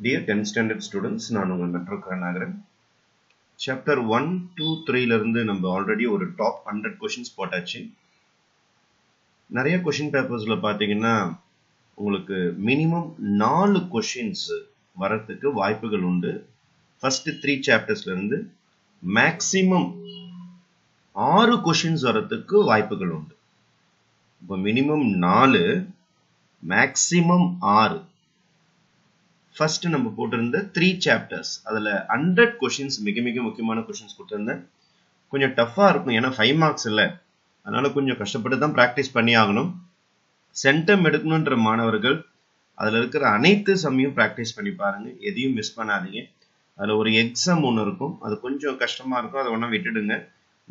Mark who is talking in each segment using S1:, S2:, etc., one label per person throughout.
S1: Dear 10th standard students, நான் உங்கள் metro Karunakaran. Chapter 1, 2, 3ல இருந்து நம்ம ஆல்ரெடி ஒரு டாப் 100 கொஷின்ஸ் போட்டாச்சு. நிறைய கொஷின் பேப்பர்ஸ்ல பார்த்தீங்கன்னா உங்களுக்கு மினிமம் 4 கொஷின்ஸ் வரத்துக்கு வாய்ப்புகள் உண்டு. ஃபர்ஸ்ட் 3 சாப்டர்ஸ்ல இருந்து மேக்ஸிமம் 6 கொஷின்ஸ் வரத்துக்கு வாய்ப்புகள் உண்டு. இப்போ மினிமம் 4, மேக்ஸிமம் 6. ஃபர்ஸ்ட் நம்ம போட்டிருந்த 3 சாப்டர்ஸ் அதுல 100 கொஷின்ஸ் மிக மிக முக்கியமான கொஷின்ஸ் கொடுத்திருந்தேன். கொஞ்சம் டஃபா இருக்கும், ஏன்னா 5 மார்க்ஸ் இல்லை, அதனால கொஞ்சம் கஷ்டப்பட்டு தான் ப்ராக்டிஸ் பண்ணி ஆகணும். சென்டம் எடுக்கணுன்ற மாணவர்கள் அதுல இருக்கிற அனைத்து சம்மையும் ப்ராக்டிஸ் பண்ணி பாருங்க, எதையும் மிஸ் பண்ணாதீங்க. அதுல ஒரு எக்ஸாம் ஒன்று இருக்கும், அது கொஞ்சம் கஷ்டமா இருக்கும், அதை ஒன்றா விட்டுடுங்க.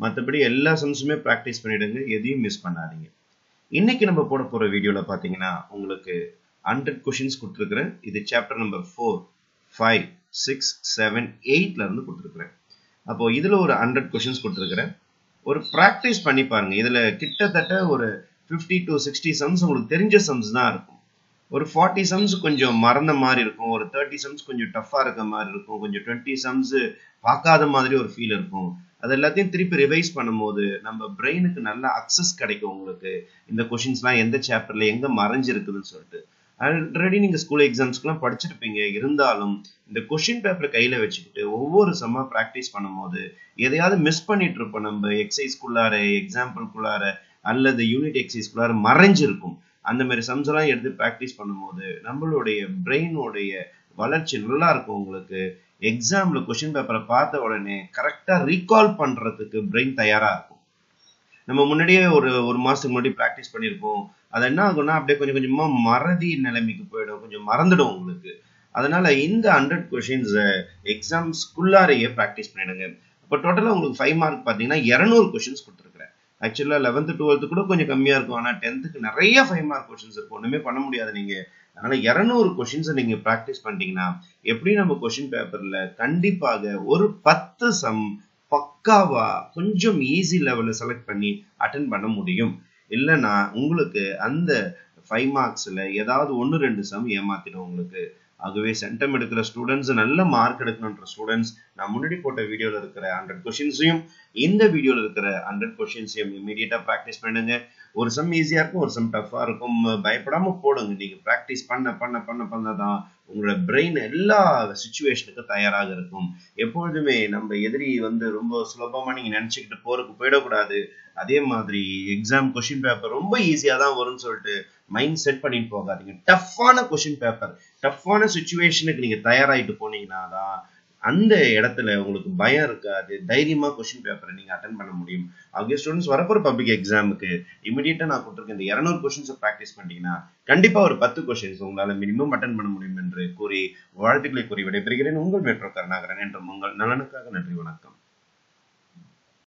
S1: மற்றபடி எல்லா சம்ஸுமே ப்ராக்டிஸ் பண்ணிடுங்க, எதையும் மிஸ் பண்ணாதீங்க. இன்னைக்கு நம்ம போட போற வீடியோல பாத்தீங்கன்னா உங்களுக்கு 100 கொஷின்ஸ் கொடுத்துருக்கிறேன். இது சாப்டர் நம்பர் 4, 5, 6, 7, 8ல இருந்து கொடுத்துருக்கிறேன். அப்போ இதுல ஒரு 100 கொஷின்ஸ் கொடுத்துருக்கிறேன். ஒரு ப்ராக்டிஸ் பண்ணி பாருங்க. இதுல கிட்டத்தட்ட ஒரு 50 to 60 சம்ஸ் உங்களுக்கு தெரிஞ்ச சம்ஸ் தான் இருக்கும். ஒரு 40 சம்ஸ் கொஞ்சம் மறந்த மாதிரி இருக்கும், ஒரு 30 சம்ஸ் கொஞ்சம் டஃபா இருக்க மாதிரி இருக்கும், கொஞ்சம் 20 சம்ஸ் பார்க்காத மாதிரி ஒரு ஃபீல் இருக்கும். அது எல்லாத்தையும் திருப்பி ரிவைஸ் பண்ணும்போது நம்ம பிரெயினுக்கு நல்ல அக்சஸ் கிடைக்கும். உங்களுக்கு இந்த கொஷின்ஸ்லாம் எந்த சாப்டர்ல எங்க மறைஞ்சிருக்குதுன்னு சொல்லிட்டு ஆல்ரெடி நீங்க ஸ்கூல் எக்ஸாம்ஸ்க்குலாம் படிச்சிருப்பீங்க. இருந்தாலும் இந்த கொஷின் பேப்பரை கையில வச்சுக்கிட்டு ஒவ்வொரு சம்மா ப்ராக்டிஸ் பண்ணும்போது எதையாவது மிஸ் பண்ணிட்டு இருப்போம். நம்ம எக்ஸசைஸ்குள்ளார, எக்ஸாம்பிள்குள்ளார அல்லது யூனிட் எக்ஸசைஸ்குள்ளார மறைஞ்சிருக்கும். அந்த மாதிரி சம்ஸ் எல்லாம் எடுத்து ப்ராக்டிஸ் பண்ணும்போது நம்மளுடைய பிரெயினோடைய வளர்ச்சி நல்லா இருக்கும். உங்களுக்கு எக்ஸாம்ல கொஷின் பேப்பரை பார்த்த உடனே கரெக்டா ரீகால் பண்றதுக்கு பிரெயின் தயாரா இருக்கும். நம்ம முன்னாடியே ஒரு மாசத்துக்கு முன்னாடி ப்ராக்டிஸ் பண்ணியிருப்போம். அது என்ன ஆகும்னா அப்படியே கொஞ்சம் கொஞ்சமா மறதி நிலைமைக்கு போயிடும், கொஞ்சம் மறந்துடும் உங்களுக்கு. அதனால இந்த 100 கொஷின்ஸ் எக்ஸாம்ஸ்குள்ளாரையே ப்ராக்டிஸ் பண்ணிடுங்க. இப்போ டோட்டலா உங்களுக்கு 5 மார்க் பார்த்தீங்கன்னா 200 கொஷின்ஸ் கொடுத்துருக்கிறேன். ஆக்சுவலா 11th 12th கூட கொஞ்சம் கம்மியா இருக்கும், ஆனா 10th நிறைய 5 மார்க் கொஷின்ஸ் இருக்கும், ஒண்ணுமே பண்ண முடியாது நீங்க. அதனால 200 கொஷின்ஸை நீங்க ப்ராக்டிஸ் பண்ணிட்டீங்கன்னா எப்படி நம்ம கொஷின் பேப்பர்ல கண்டிப்பாக ஒரு 10 சம் பக்காவா கொஞ்சம் ஈஸி லெவல்ல செலக்ட் பண்ணி அட்டென்ட் பண்ண முடியும். இல்லைன்னா உங்களுக்கு அந்த 5 மார்க்ஸ்ல ஏதாவது 1-2 சம் ஏமாத்திடும் உங்களுக்கு. ஆகவே சென்டம் எடுக்கிற ஸ்டூடெண்ட்ஸ், நல்ல மார்க் எடுக்கணுன்ற ஸ்டூடெண்ட்ஸ், நான் முன்னாடி போட்ட வீடியோல இருக்கிற 100 கொஷின்ஸையும் இந்த வீடியோல இருக்கிற 100 கொஷின்ஸையும் இமீடியட்டா ப்ராக்டிஸ் பண்ணுங்க. ஒரு சம் ஈஸியா இருக்கும், ஒரு சம் டஃபா இருக்கும், பயப்படாம போடுங்க. நீங்க ப்ராக்டிஸ் பண்ண பண்ண பண்ண பண்ணதான் உங்களோட பிரெயின் எல்லா சிச்சுவேஷனுக்கு தயாராக இருக்கும். எப்பொழுதுமே நம்ம எதிரி ரொம்ப சுலபமா நீங்க நினைச்சுக்கிட்டு போயிடக்கூடாது. அதே மாதிரி எக்ஸாம் கொஷின் பேப்பர் ரொம்ப ஈஸியா தான் வரும்னு சொல்லிட்டு மைண்ட் செட் பண்ணிட்டு போகாதீங்க. டஃப்பான கொஷின் பேப்பர், டஃப்பான சிச்சுவேஷனுக்கு நீங்க தயாராகிட்டு போனீங்கன்னா தான் அந்த இடத்துல உங்களுக்கு பயம் இருக்காது, தைரியமா கொஸ்டின் பேப்பரை நீங்க அட்டென்ட் பண்ண முடியும். ஆகிய ஸ்டூடெண்ட்ஸ் வரப்போற பப்ளிக் எக்ஸாமுக்கு இமிடியேட்டா நான் கொடுத்துருக்க இந்த 200 கொஸ்டின்ஸை ப்ராக்டிஸ் பண்ணிட்டீங்கன்னா கண்டிப்பா ஒரு 10 கொஸ்டின்ஸ் உங்களால மினிமம் அட்டென்ட் பண்ண முடியும் என்று கூறி வாழ்த்துக்களை கூறி விடைபெறுகிறேன். உங்கள் மெட்ரோ கருணாகரன். என்று உங்கள் நலனுக்காக. நன்றி, வணக்கம்.